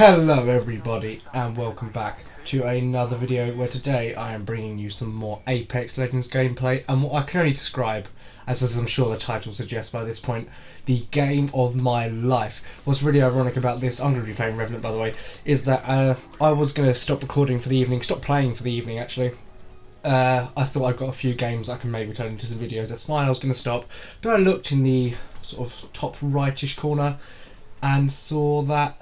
Hello everybody and welcome back to another video where today I am bringing you some more Apex Legends gameplay and what I can only describe as I'm sure the title suggests by this point, the game of my life. What's really ironic about this, I'm going to be playing Revenant by the way, is that I was going to stop recording for the evening, stop playing for the evening actually. I thought I'd got a few games I can maybe turn into some videos, that's fine, I was going to stop, but I looked in the sort of top rightish corner and saw that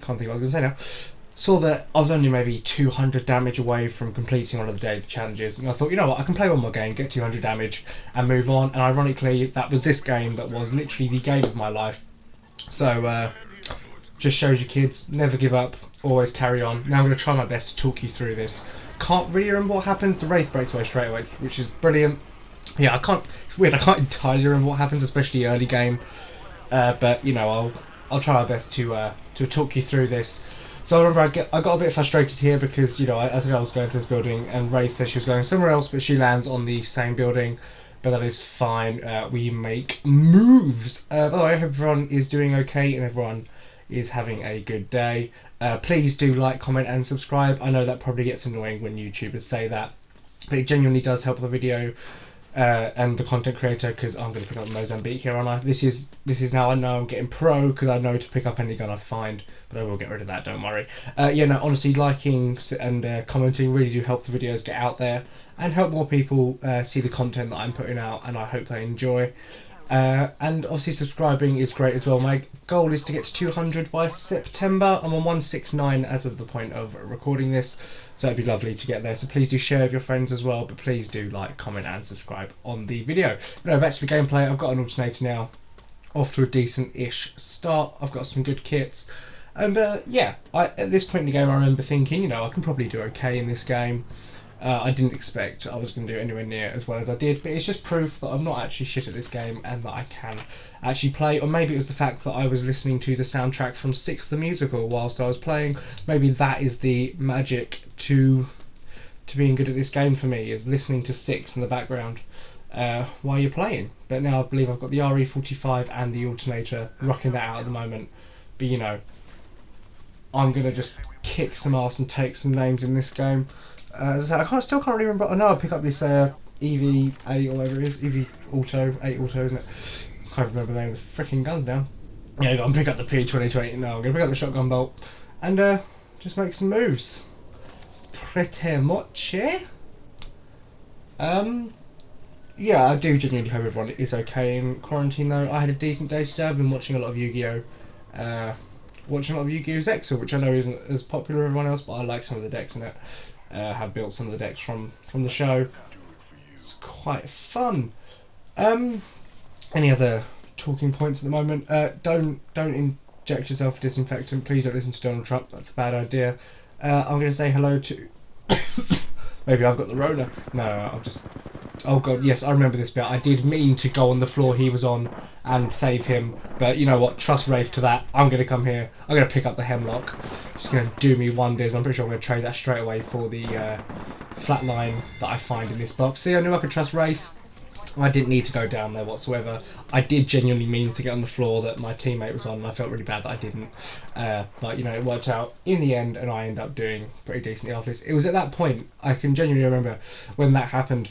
can't think what I was going to say now. Saw that I was only maybe 200 damage away from completing one of the daily challenges, and I thought, you know what, I can play one more game, get 200 damage, and move on. And ironically, that was this game that was literally the game of my life. So just shows you kids, never give up, always carry on. Now I'm going to try my best to talk you through this. Can't really remember what happens. The Wraith breaks away straight away, which is brilliant. Yeah, I can't. It's weird. I can't entirely remember what happens, especially early game. But you know, I'll try my best to talk you through this. So I remember I got a bit frustrated here because, you know, I said I was going to this building and Wraith said she was going somewhere else, but she lands on the same building. But that is fine. We make moves. By the way, I hope everyone is doing okay and everyone is having a good day. Please do like, comment, and subscribe. I know that probably gets annoying when YouTubers say that, but it genuinely does help the video. And the content creator, because I'm going to pick up Mozambique here, aren't I? This is now I know I'm getting pro because I know to pick up any gun I find, but I will get rid of that, don't worry. Yeah, no, honestly, liking and commenting really do help the videos get out there and help more people see the content that I'm putting out, and I hope they enjoy. And obviously subscribing is great as well. My goal is to get to 200 by September. I'm on 169 as of the point of recording this, so it'd be lovely to get there. So please do share with your friends as well, but please do like, comment and subscribe on the video. No, back to the gameplay. I've got an alternator now, off to a decent-ish start. I've got some good kits, and yeah, at this point in the game I remember thinking, you know, I can probably do okay in this game. I didn't expect I was going to do anywhere near as well as I did, but it's just proof that I'm not actually shit at this game and that I can actually play. Or maybe it was the fact that I was listening to the soundtrack from Six the Musical whilst I was playing. Maybe that is the magic to being good at this game for me, is listening to Six in the background while you're playing. But now I believe I've got the RE45 and the alternator, rocking that out at the moment. But you know, I'm going to just kick some ass and take some names in this game. So I still can't really remember. I know I pick up this EV8 or whatever it is, EV Auto, 8 Auto, isn't it? I can't remember the name of the freaking guns now. Yeah, I'm going to pick up the P2020. No, I'm going to pick up the shotgun bolt and just make some moves. Pretty much, yeah. Yeah, I do genuinely hope everyone is okay in quarantine though. I had a decent day today. I've been watching a lot of Yu-Gi-Oh! Watching a lot of Yu-Gi-Oh! Zexal, which I know isn't as popular as everyone else, but I like some of the decks in it. Have built some of the decks from the show. It's quite fun. Any other talking points at the moment? Don't inject yourself with disinfectant. Please don't listen to Donald Trump. That's a bad idea. I'm going to say hello to. Maybe I've got the Rona. No, I'll just. Oh god, yes, I remember this bit. I did mean to go on the floor he was on and save him, but you know what? Trust Wraith to that. I'm going to come here. I'm going to pick up the Hemlock. Just going to do me wonders. I'm pretty sure I'm going to trade that straight away for the flatline that I find in this box. See, I knew I could trust Wraith. I didn't need to go down there whatsoever. I did genuinely mean to get on the floor that my teammate was on, and I felt really bad that I didn't. But you know, it worked out in the end, and I ended up doing pretty decently after this. It was at that point, I can genuinely remember when that happened.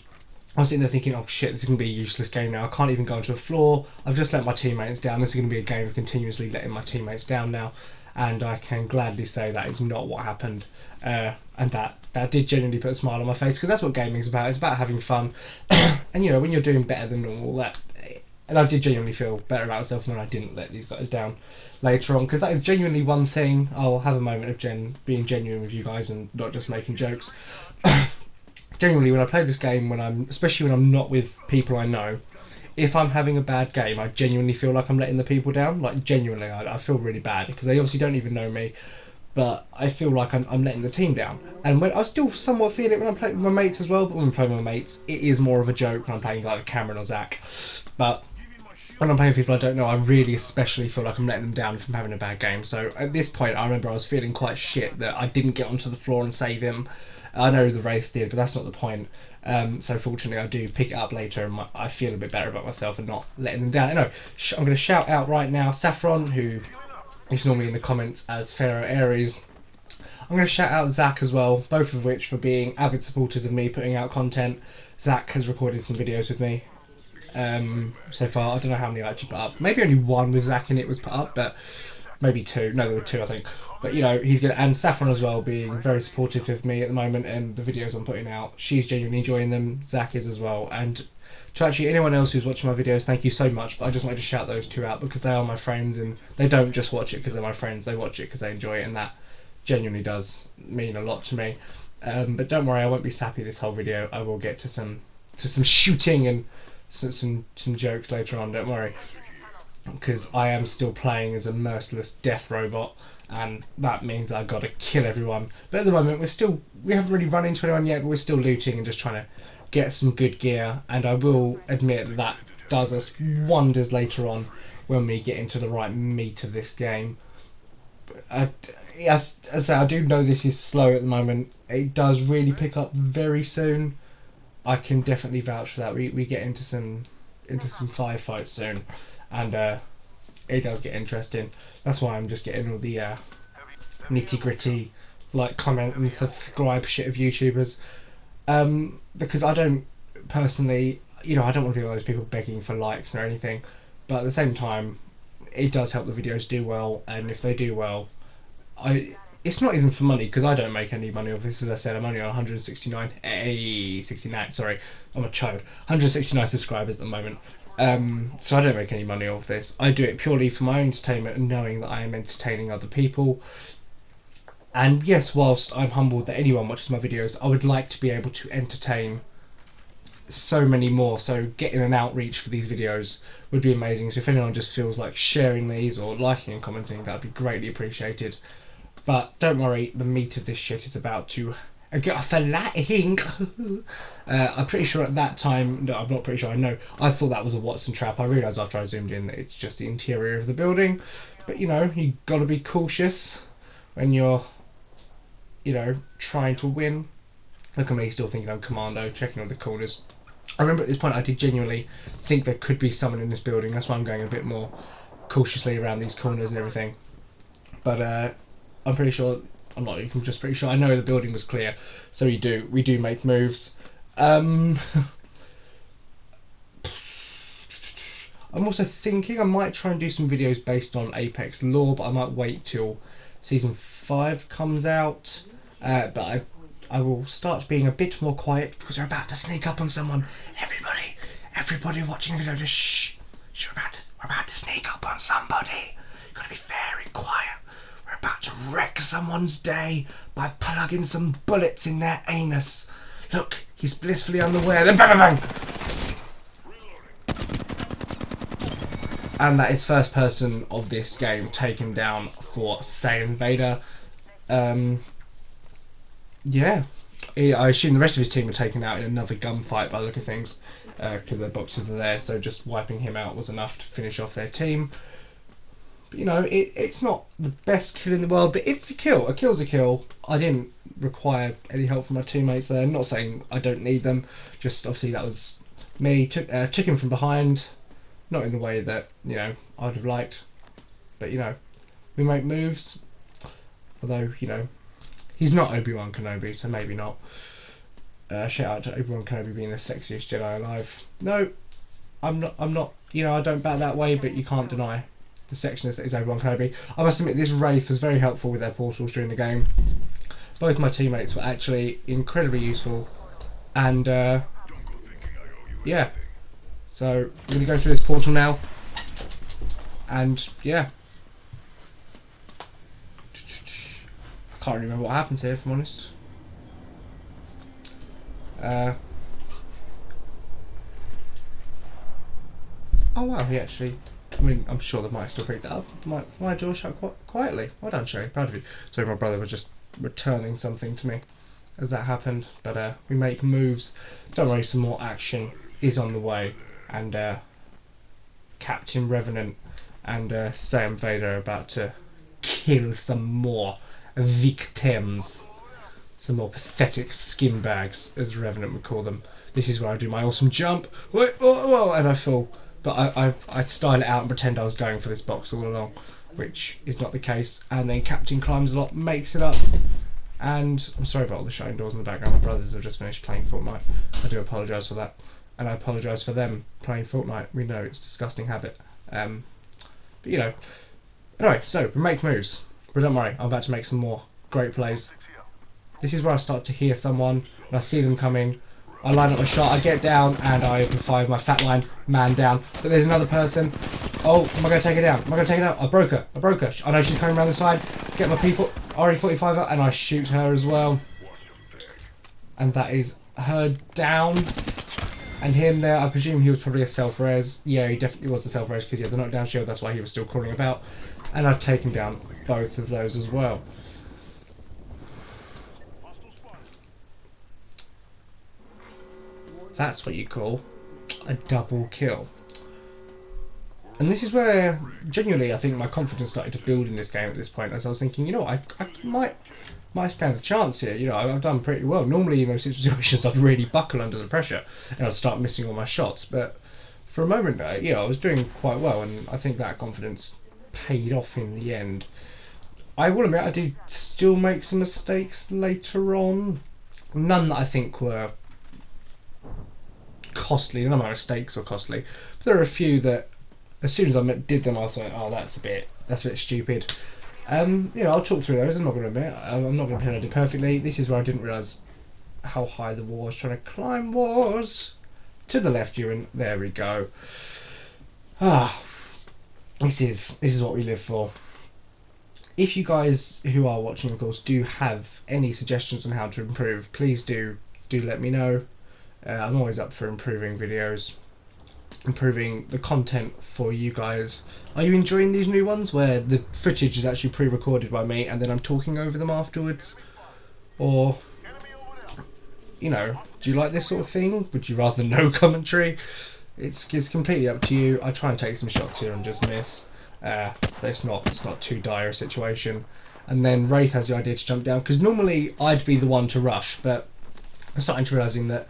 I was sitting there thinking, oh shit, this is going to be a useless game now. I can't even go onto the floor. I've just let my teammates down. This is going to be a game of continuously letting my teammates down now. And I can gladly say that is not what happened. And that did genuinely put a smile on my face, because that's what gaming's about. It's about having fun. And you know, when you're doing better than normal, and I did genuinely feel better about myself when I didn't let these guys down later on, because that is genuinely one thing. I'll have a moment of being genuine with you guys and not just making jokes. Genuinely, when I play this game, especially when I'm not with people I know, if I'm having a bad game, I genuinely feel like I'm letting the people down. Like, genuinely, I feel really bad, because they obviously don't even know me, but I feel like I'm letting the team down. And when I still somewhat feel it when I'm playing with my mates as well, but when I'm playing with my mates, it is more of a joke when I'm playing like Cameron or Zach. But when I'm playing with people I don't know, I really especially feel like I'm letting them down if I'm having a bad game. So at this point, I remember I was feeling quite shit that I didn't get onto the floor and save him. I know the Wraith did, but that's not the point. So fortunately I do pick it up later, and I feel a bit better about myself and not letting them down. Anyway, I'm going to shout out right now Saffron, who He's normally in the comments as Pharaoh Aries. I'm going to shout out Zach as well, both of which for being avid supporters of me putting out content. Zach has recorded some videos with me so far. I don't know how many I actually put up. Maybe only one with Zach in it was put up, but maybe two. No, there were two, I think. But, you know, he's good. And Saffron as well, being very supportive of me at the moment and the videos I'm putting out. She's genuinely enjoying them. Zach is as well. And to actually anyone else who's watching my videos, thank you so much. But I just wanted to shout those two out because they are my friends, and they don't just watch it because they're my friends. They watch it because they enjoy it, and that genuinely does mean a lot to me. But don't worry, I won't be sappy this whole video. I will get to some shooting and some jokes later on. Don't worry, because I am still playing as a merciless death robot, and that means I've got to kill everyone. But at the moment, we haven't really run into anyone yet, but we're still looting and just trying to get some good gear. And I will admit that does us wonders later on when we get into the right meat of this game. As I say, I do know this is slow at the moment. It does really pick up very soon. I can definitely vouch for that. We get into some firefights soon, and it does get interesting. That's why I'm just getting all the nitty gritty, like, comment and subscribe shit of YouTubers, because I don't personally, you know, I don't want to be one of those people begging for likes or anything, but at the same time, it does help the videos do well, and if they do well, it's not even for money, because I don't make any money off this. As I said, I'm only on 69, sorry, I'm a child, 169 subscribers at the moment, so I don't make any money off this. I do it purely for my own entertainment and knowing that I am entertaining other people. And yes, whilst I'm humbled that anyone watches my videos, I would like to be able to entertain so many more, so getting an outreach for these videos would be amazing. So if anyone just feels like sharing these or liking and commenting, that would be greatly appreciated. But don't worry, the meat of this shit is about to get off the lighting. I'm pretty sure at that time, no, I'm not pretty sure, I know, I thought that was a Watson trap. I realised after I zoomed in that it's just the interior of the building. But, you know, you got to be cautious when you're, you know, trying to win. Look at me still thinking I'm commando, checking all the corners. I remember at this point I did genuinely think there could be someone in this building. That's why I'm going a bit more cautiously around these corners and everything. But I'm pretty sure, I'm not even just pretty sure, I know the building was clear. So we do make moves. I'm also thinking I might try and do some videos based on Apex lore, but I might wait till Season 5 comes out. But I will start being a bit more quiet because we're about to sneak up on someone. Everybody watching the video, just shh. We're about to sneak up on somebody. You've got to be very quiet. We're about to wreck someone's day by plugging some bullets in their anus. Look, he's blissfully unaware. Then bang, bang, bang. And that is first person of this game taken down for SaiyanVader. Yeah, I assume the rest of his team were taken out in another gunfight by the look of things, because their boxes are there, so just wiping him out was enough to finish off their team. But, you know, it's not the best kill in the world, but it's a kill. A kill's a kill. I didn't require any help from my teammates there. I'm not saying I don't need them, just obviously that was me. Took him from behind, not in the way that, you know, I'd have liked, but, you know, we make moves, although, you know, he's not Obi-Wan Kenobi, so maybe not. Shout out to Obi-Wan Kenobi being the sexiest Jedi alive. No, I'm not, you know, I don't bat that way, but you can't deny the sexiness that is Obi-Wan Kenobi. I must admit, this Wraith was very helpful with their portals during the game. Both my teammates were actually incredibly useful, and yeah. So I'm going to go through this portal now, and yeah. I can't remember what happens here, if I'm honest. Oh wow, he actually, I mean, I'm sure the mic still picked that up. My door shut quite quietly. Well done, Shay. Proud of you. Sorry, my brother was just returning something to me as that happened. But we make moves. Don't worry, some more action is on the way. And Captain Revenant and SaiyanVader are about to kill some more victims. Some more pathetic skin bags, as Revenant would call them. This is where I do my awesome jump. Wait, and I fall. But I style it out and pretend I was going for this box all along. which is not the case. And then Captain climbs a lot, makes it up. And I'm sorry about all the shutting doors in the background. My brothers have just finished playing Fortnite. I do apologise for that, and I apologise for them playing Fortnite. We know it's a disgusting habit. But you know. Anyway, so we make moves. But don't worry, I'm about to make some more great plays. This is where I start to hear someone, and I see them coming. I line up my shot, I get down, and I open fire with my fat line, man down. But there's another person. Oh, am I going to take her down? Am I going to take her down? I broke her. I know she's coming around the side. Get my P4, RE45 out, and I shoot her as well. And that is her down. And him there, I presume he was probably a self-res. Yeah, he definitely was a self-res because he had the knockdown shield, that's why he was still crawling about. And I've taken down both of those as well. That's what you call a double kill. And this is where, genuinely, I think my confidence started to build in this game at this point, as I was thinking, you know, I might stand a chance here. You know, I've done pretty well. Normally in those situations I'd really buckle under the pressure and I'd start missing all my shots, but for a moment there, you know, I was doing quite well, and I think that confidence paid off in the end. I will admit I did still make some mistakes later on. None that I think were costly. None of my mistakes were costly. But there are a few that, as soon as I did them, I was like, oh, that's a bit stupid. You know, I'll talk through those. I'm not going to admit. I'm not going to pretend I did perfectly. This is where I didn't realise how high the wall I was trying to climb was. To the left, Ewan. There we go. This is what we live for. If you guys who are watching, of course, do have any suggestions on how to improve, please do let me know. I'm always up for improving videos, improving the content for you guys. Are you enjoying these new ones where the footage is actually pre-recorded by me and then I'm talking over them afterwards? Or, you know, do you like this sort of thing? Would you rather no commentary? It's completely up to you. I try and take some shots here and just miss, but it's not too dire a situation. And then Wraith has the idea to jump down, because normally I'd be the one to rush, but I'm starting to realising that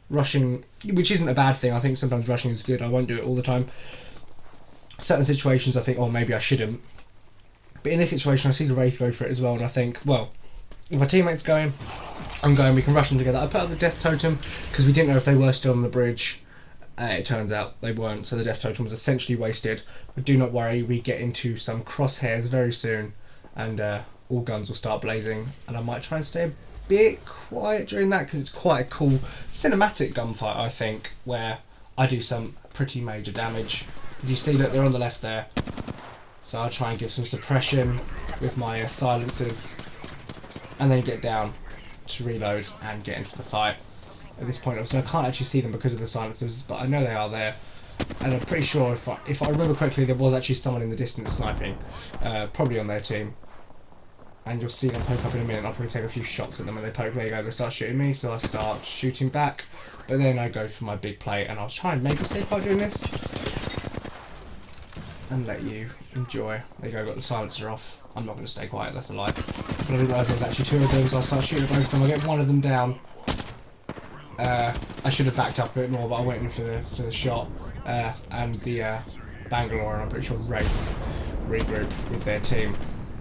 rushing, which isn't a bad thing, I think sometimes rushing is good. I won't do it all the time. Certain situations I think, oh, maybe I shouldn't. But in this situation I see the Wraith go for it as well, and I think, well, if my teammate's going, I'm going, we can rush them together. I put up the death totem because we didn't know if they were still on the bridge. It turns out they weren't, so the death totem was essentially wasted. But do not worry, we get into some crosshairs very soon, and all guns will start blazing, and I might try and stay a bit quiet during that because it's quite a cool cinematic gunfight, I think, where I do some pretty major damage. If you see that they're on the left there, so I'll try and give some suppression with my silencers, and then get down to reload and get into the fight. At this point, obviously I can't actually see them because of the silencers, but I know they are there, and I'm pretty sure if I remember correctly, there was actually someone in the distance sniping, probably on their team. And you'll see them poke up in a minute, and I'll probably take a few shots at them when they poke. There you go, they start shooting me, so I start shooting back. But then I go for my big play, and I'll try and maybe stay quiet doing this. And let you enjoy. There you go, got the silencer off. I'm not going to stay quiet, that's a lie. But I didn't realise there was actually two of them, so I'll start shooting at both of them. I get one of them down. I should have backed up a bit more, but I went in for the shot. And the Bangalore, and I'm pretty sure Wraith regroup with their team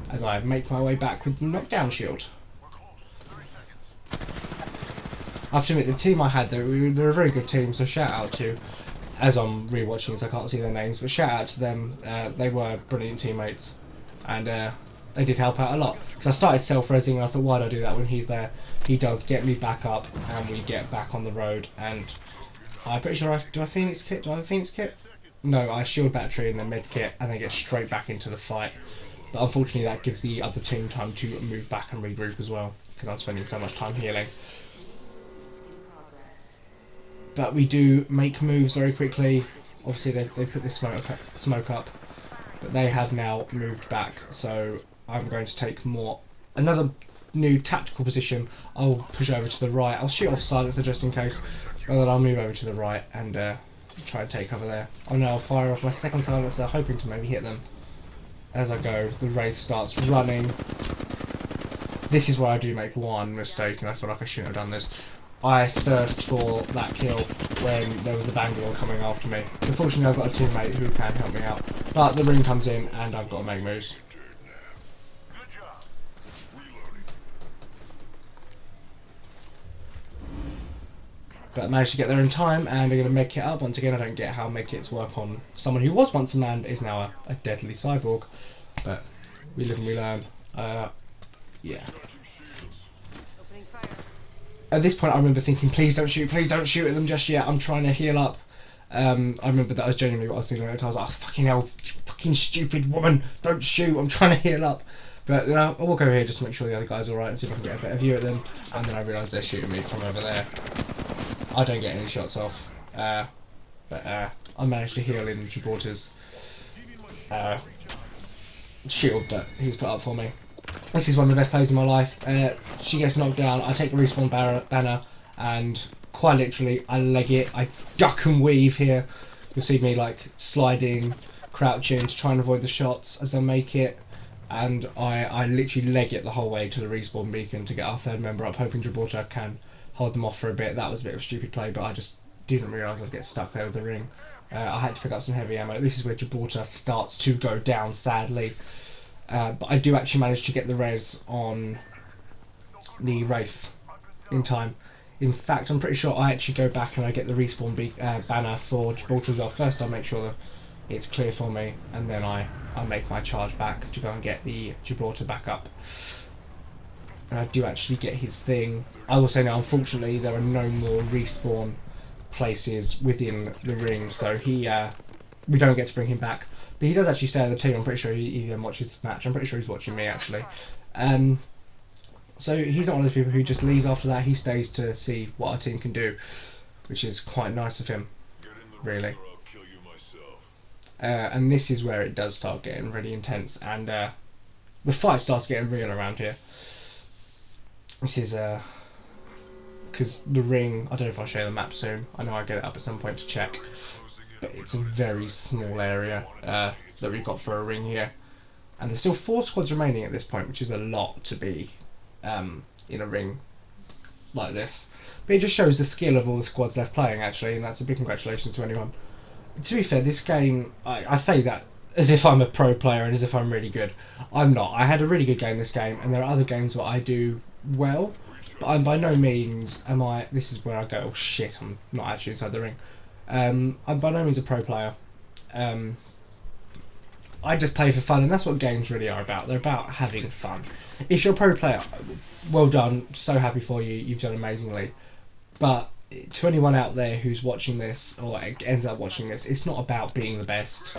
as I make my way back with the knockdown shield. I have to admit, the team I had, they're a very good team, so shout out to, as I'm rewatching it, so I can't see their names, but shout out to them. They were brilliant teammates, and they did help out a lot. Because I started self-resing, and I thought, why do I do that when he's there? He does get me back up, and we get back on the road, and I'm pretty sure do I Phoenix kit? Do I have a Phoenix kit? No, I shield battery and then med kit, and then get straight back into the fight. But unfortunately that gives the other team time to move back and regroup as well, because I'm spending so much time healing. But we do make moves very quickly. Obviously they put this smoke up, but they have now moved back, so I'm going to take another new tactical position. I'll push over to the right, I'll shoot off silencer just in case, and then I'll move over to the right and try and take cover there. Oh no, I'll fire off my second silencer, hoping to maybe hit them. As I go, the Wraith starts running. This is where I do make one mistake, and I feel like I shouldn't have done this. I thirst for that kill when there was the Bangalore coming after me. Unfortunately, I've got a teammate who can help me out, but the ring comes in and I've got to make moves. But I managed to get there in time, and I'm going to make it up. Once again, I don't get how medkits work on someone who was once a man, is now a deadly cyborg. But we live and we learn. Yeah. At this point, I remember thinking, please don't shoot at them just yet. I'm trying to heal up. I remember that was genuinely what I was thinking at the time. I was like, oh, fucking hell, you fucking stupid woman, don't shoot, I'm trying to heal up. But I walk over here just to make sure the other guy's alright and see if I can get a better view at them. And then I realise they're shooting me from over there. I don't get any shots off. But I managed to heal in Gibraltar's shield that he's put up for me. This is one of the best plays in my life. She gets knocked down, I take the respawn banner, and quite literally I leg it. I duck and weave here. You'll see me like sliding, crouching to try and avoid the shots as I make it, and I literally leg it the whole way to the respawn beacon to get our third member up, hoping Gibraltar can hold them off for a bit. That was a bit of a stupid play, but I just didn't realise I'd get stuck there with the ring. I had to pick up some heavy ammo. This is where Gibraltar starts to go down, sadly. But I do actually manage to get the res on the Wraith in time. In fact, I'm pretty sure I actually go back and I get the respawn banner for Gibraltar as well. First I'll make sure that it's clear for me, and then I make my charge back to go and get the Gibraltar back up. And I do actually get his thing. I will say now, unfortunately, there are no more respawn places within the ring, so we don't get to bring him back. But he does actually stay on the team. I'm pretty sure he watches the match. I'm pretty sure he's watching me, actually. So he's not one of those people who just leaves after that. He stays to see what our team can do, which is quite nice of him, really. And this is where it does start getting really intense, and the fight starts getting real around here. This is because the ring, I don't know if I'll show you the map soon. I know I'll get it up at some point to check, but it's a very small area that we've got for a ring here, and there's still 4 squads remaining at this point, which is a lot to be in a ring like this. But it just shows the skill of all the squads left playing, actually, and that's a big congratulations to anyone. To be fair, this game, I say that as if I'm a pro player and as if I'm really good. I'm not. I had a really good game this game, and there are other games where I do well, but I'm by no means am I. This is where I go, oh shit, I'm not actually inside the ring. I'm by no means a pro player. I just play for fun, and that's what games really are about. They're about having fun. If you're a pro player, well done, so happy for you, you've done amazingly. But to anyone out there who's watching this, or ends up watching this, it's not about being the best.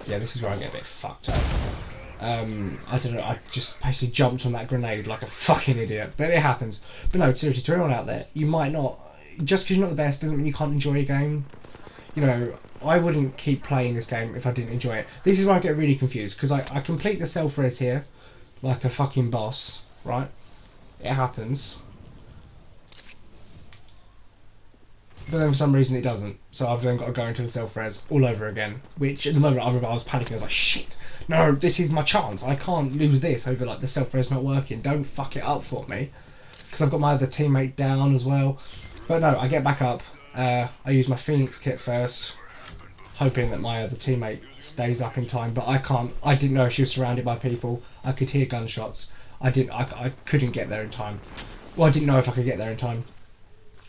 Yeah, this is where I get a bit fucked up. I don't know, I just basically jumped on that grenade like a fucking idiot, but it happens. But no, seriously, to anyone out there, you might not, just because you're not the best doesn't mean you can't enjoy a game. You know, I wouldn't keep playing this game if I didn't enjoy it. This is where I get really confused, because I complete the self-res here like a fucking boss, right? It happens. But then for some reason it doesn't, so I've then got to go into the self-res all over again, which at the moment I was panicking. I was like, shit, no, this is my chance, I can't lose this over like the self-res not working, don't fuck it up for me, because I've got my other teammate down as well. But no, I get back up, I use my Phoenix kit first, hoping that my other teammate stays up in time, but I didn't know if she was surrounded by people. I could hear gunshots, I couldn't get there in time. Well, I didn't know if I could get there in time.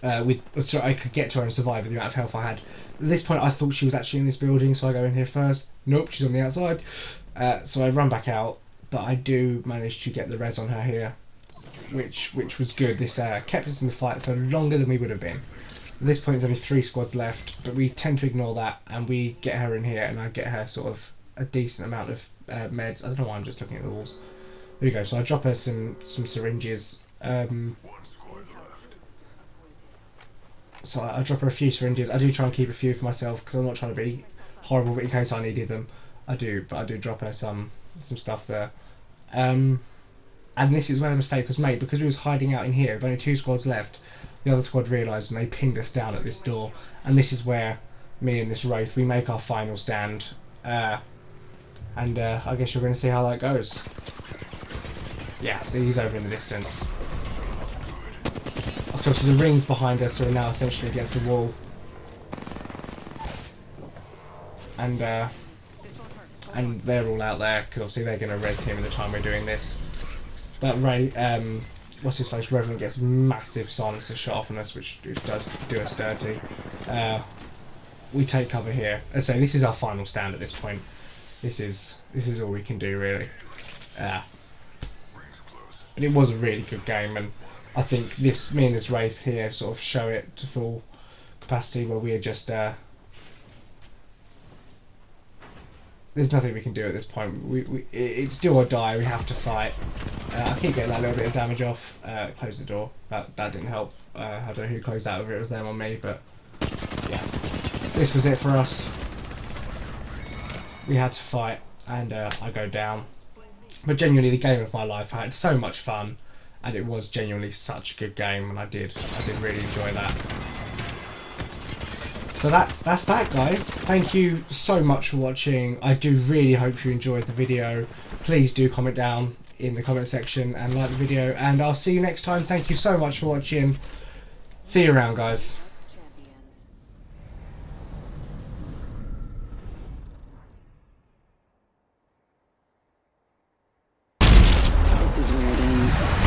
So I could get to her and survive with the amount of health I had. At this point I thought she was actually in this building, so I go in here first. Nope, she's on the outside. So I run back out, but I do manage to get the res on her here, which was good. This kept us in the fight for longer than we would have been. At this point there's only 3 squads left, but we tend to ignore that, and we get her in here, and I get her sort of a decent amount of meds. I don't know why I'm just looking at the walls. There we go, so I drop her some syringes. So I drop her a few syringes. I do try and keep a few for myself because I'm not trying to be horrible, but in case I needed them, I do. But I do drop her some stuff there. And this is where the mistake was made, because we was hiding out in here. With only 2 squads left, the other squad realised and they pinned us down at this door. And this is where me and this Wraith, we make our final stand. I guess you're going to see how that goes. Yeah, see, he's over in the distance. obviously the rings behind us are now essentially against the wall. And they're all out there, because obviously they're going to res him in the time we're doing this. That what's his face, Revenant gets massive silencer shot off on us, which does do us dirty. We take cover here. As I say, this is our final stand at this point. This is all we can do, really. But it was a really good game, and I think me and this Wraith here sort of show it to full capacity, where we are just there's nothing we can do at this point. It's do or die. We have to fight. I keep getting that little bit of damage off. Close the door. That didn't help. I don't know who closed that, whether it was them or me, but yeah, this was it for us. We had to fight, and I go down. But genuinely, the game of my life. I had so much fun, and it was genuinely such a good game, and I did really enjoy that. So that's that, guys. Thank you so much for watching. I do really hope you enjoyed the video. Please do comment down in the comment section and like the video, and I'll see you next time. Thank you so much for watching. See you around, guys. This is where it ends.